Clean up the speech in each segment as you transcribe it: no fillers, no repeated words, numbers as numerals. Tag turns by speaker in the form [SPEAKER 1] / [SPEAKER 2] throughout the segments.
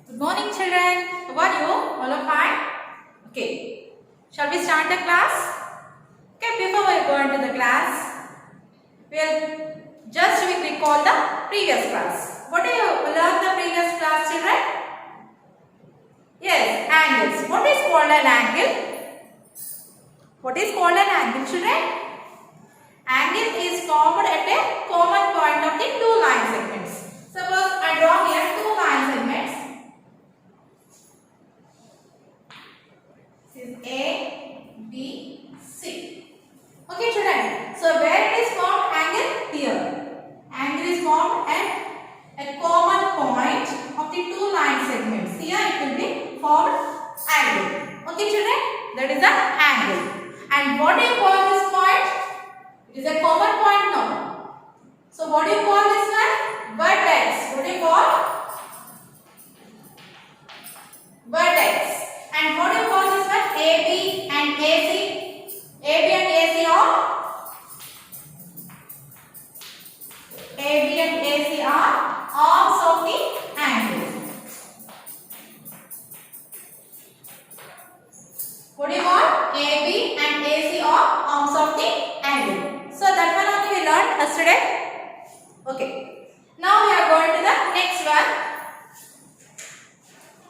[SPEAKER 1] Good morning, children. How are you? All are fine? Okay. Shall we start the class? Okay, before we go into the class, we'll just recall the previous class. What do you learn the previous class, children? Yes, angles. What is called an angle? What is called an angle, children? Angle is formed at a common point of the two line segments. Suppose I draw here two line segments. This is A, B, C. Okay, children. So where it is formed angle? Here. Angle is formed at a common point of the two line segments. Here it will be formed angle. Okay, children. That is an angle. And what do you call this point? It is a common point now. So what do you call this one? Vertex. What do you call? Vertex. And what do you call this one? AB and AC. AB and AC are arms of the angle. What do you call? AB and AC are arms of the angle. So that one only we learned yesterday. Okay. Now we are going to the next one.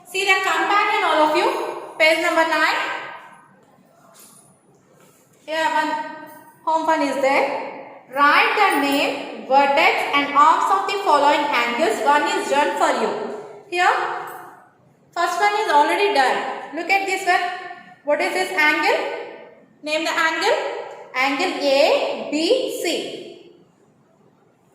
[SPEAKER 1] See the companion, all of you. Page number 9. Here one home fun is there. Write the name, vertex and arms of the following angles. One is done for you. Here, first one is already done. Look at this one. What is this angle? Name the angle. Angle A, B, C.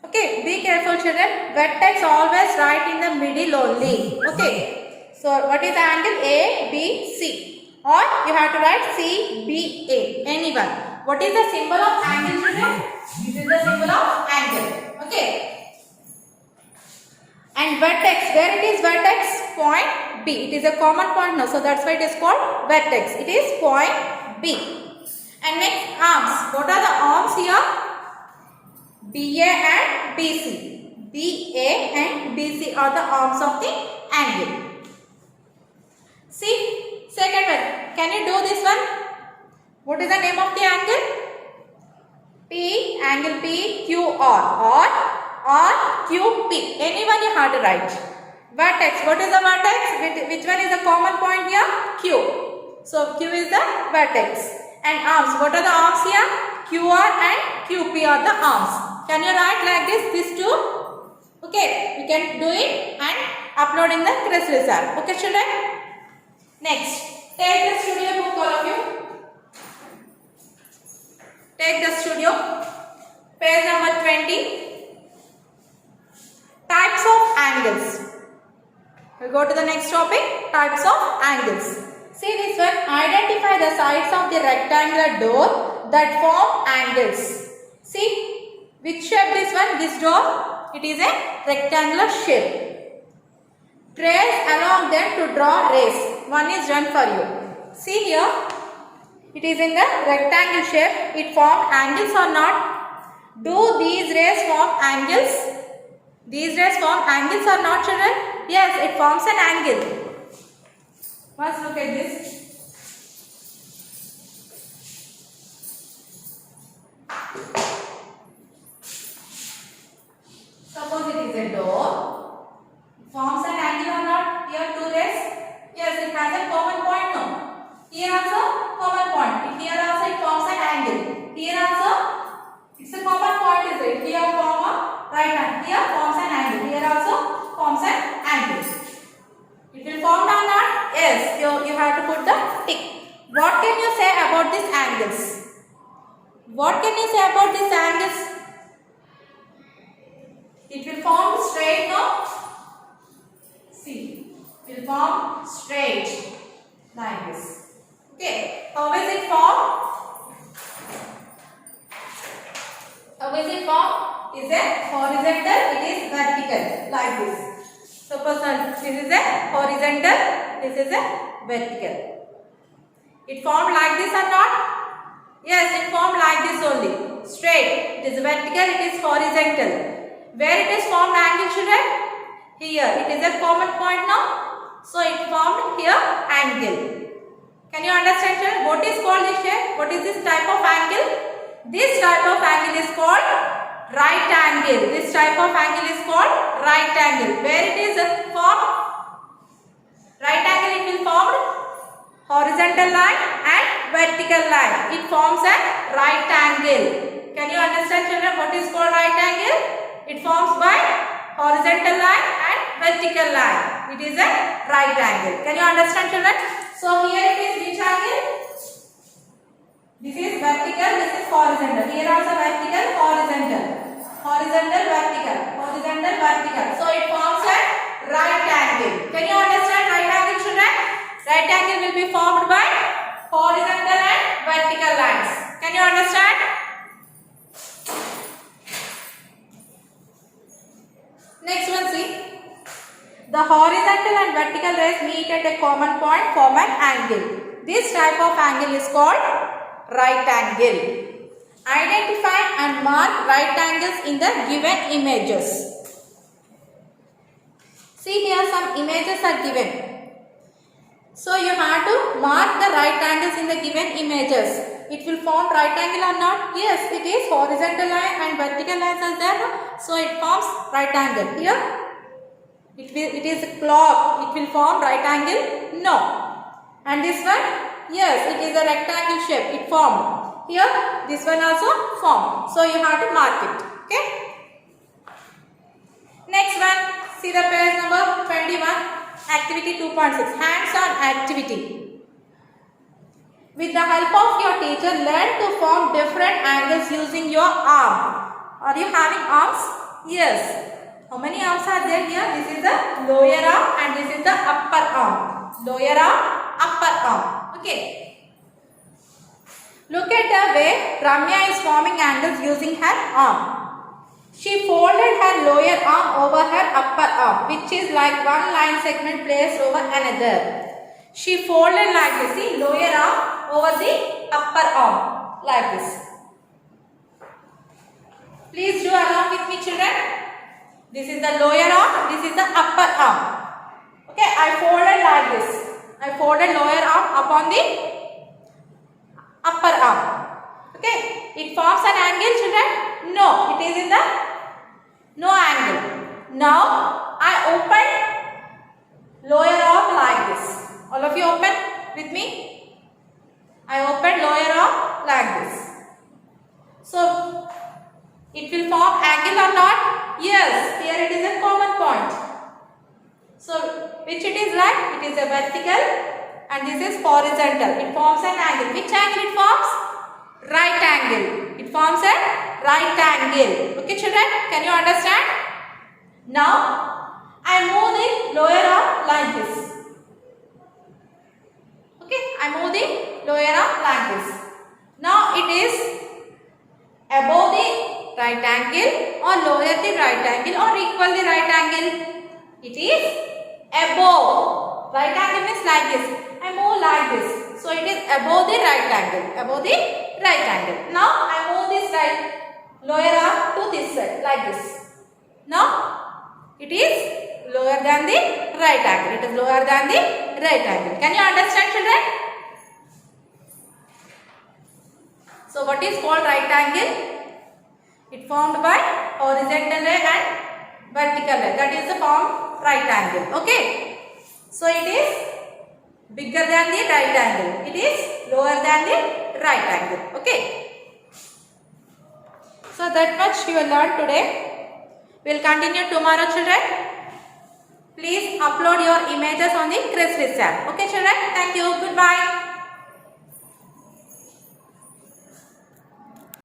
[SPEAKER 1] Okay, be careful, children. Vertex always write in the middle only. Okay. So, what is the angle? A, B, C. Or you have to write C, B, A. Anyone. What is the symbol of angle, children? This is the symbol of angle. Okay. And vertex. Where it is vertex? Point B. It is a common point now. So, that's why it is called vertex. It is point B. And next arms. What are the arms here? BA and BC. BA and BC are the arms of the angle. See, second one. Can you do this one? What is the name of the angle? P, angle P, QR or RQP. Anyone you have to write. Vertex. What is the vertex? Which one is the common point here? Q. So, Q is the vertex. And arms. What are the arms here? QR and QP are the arms. Can you write like this? These two? Okay. You can do it and upload in the quiz result. Okay, children? Next, take the studio book, all of you. Take the studio. Page number 20. Types of angles. We'll go to the next topic. Types of angles. See this one. Identify the sides of the rectangular door that form angles. See, which shape this one? This door. It is a rectangular shape. Trace along them to draw rays. One is done for you. See here. It is in the rectangle shape. It forms angles or not? Do these rays form angles? These rays form angles or not, children? Yes, it forms an angle. Let's look at this. Suppose it is a door. Forms an angle or not? Here two rays. Yes, it has a common point now. Here also common point. Here also it forms an angle. Here also it's a common point, is it? Here form a right angle. Here forms an angle. Here also forms an angle. It will form or not? Yes, you have to put the tick. What can you say about these angles? What can you say about these angles? It will form straight now. See, it will form straight like this. Okay, how is it formed? How is it formed? Is it horizontal? It is vertical like this. Suppose this is a horizontal, this is a vertical. It formed like this or not? Yes, it formed like this only. Straight. It is vertical, it is horizontal. Where it is formed angle, children? Here. It is a common point now. So it formed here angle. Can you understand, children? What is called this shape? What is this type of angle? This type of angle is called right angle. This type of angle is called right angle. Where it is formed? Right angle, it will form horizontal line and vertical line. It forms a right angle. Can you understand, children, what is called right angle? It forms by horizontal line and vertical line. It is a right angle. Can you understand, children? So here it is which angle? This is vertical, this is horizontal. Here also vertical, horizontal. Horizontal, vertical. Horizontal, vertical. So it forms a right angle. Can you understand right angle, children? Right angle will be formed by horizontal and vertical lines. Can you understand? Next one, see. The horizontal and vertical rays meet at a common point, form an angle. This type of angle is called right angle. Identify and mark right angles in the given images. See, here some images are given. So you have to mark the right angles in the given images. It will form right angle or not? Yes, it is. Horizontal line and vertical lines are there. So it forms right angle. Here it is a clock. It will form right angle? No. And this one? Yes, it is a rectangle shape. It formed. Here this one also formed. So you have to mark it. Okay. Next one. See the page number 21. Activity 2.6. Hands-on activity. With the help of your teacher, learn to form different angles using your arm. Are you having arms? Yes. How many arms are there here? This is the lower arm and this is the upper arm. Lower arm, upper arm. Okay. Look at the way Ramya is forming angles using her arm. She folded her lower arm over her upper arm, which is like one line segment placed over another. She folded like this, see, lower arm over the upper arm, like this. Please do along with me, children. This is the lower arm, this is the upper arm. Okay, I folded like this. I folded lower arm upon the upper arm. Okay, it forms an angle, children? No, it is in the no angle. Now I open lower arm like this. All of you open with me? I open lower arm like this. So it will form angle or not? Yes, here it is a common point. So which it is like? It is a vertical and this is horizontal. It forms an angle. Which angle it forms? Right angle. It forms a right angle. Okay, children, can you understand? Now I move the lower arm like this. Okay, I move the lower arm like this. Now it is above the right angle or lower the right angle or equal the right angle. It is above. Right angle means like this. I move like this. So it is above the right angle. Above the right angle. Now I move this lower arm to this side like this. Now it is lower than the right angle. It is lower than the right angle. Can you understand, children? So what is called right angle? It formed by horizontal ray and vertical ray. That is the form right angle. Okay. So it is bigger than the right angle. It is lower than the right angle. Okay. So that much you will learn today. We will continue tomorrow, children. Please upload your images on the Chrysalis app. Okay, children. Thank you. Goodbye.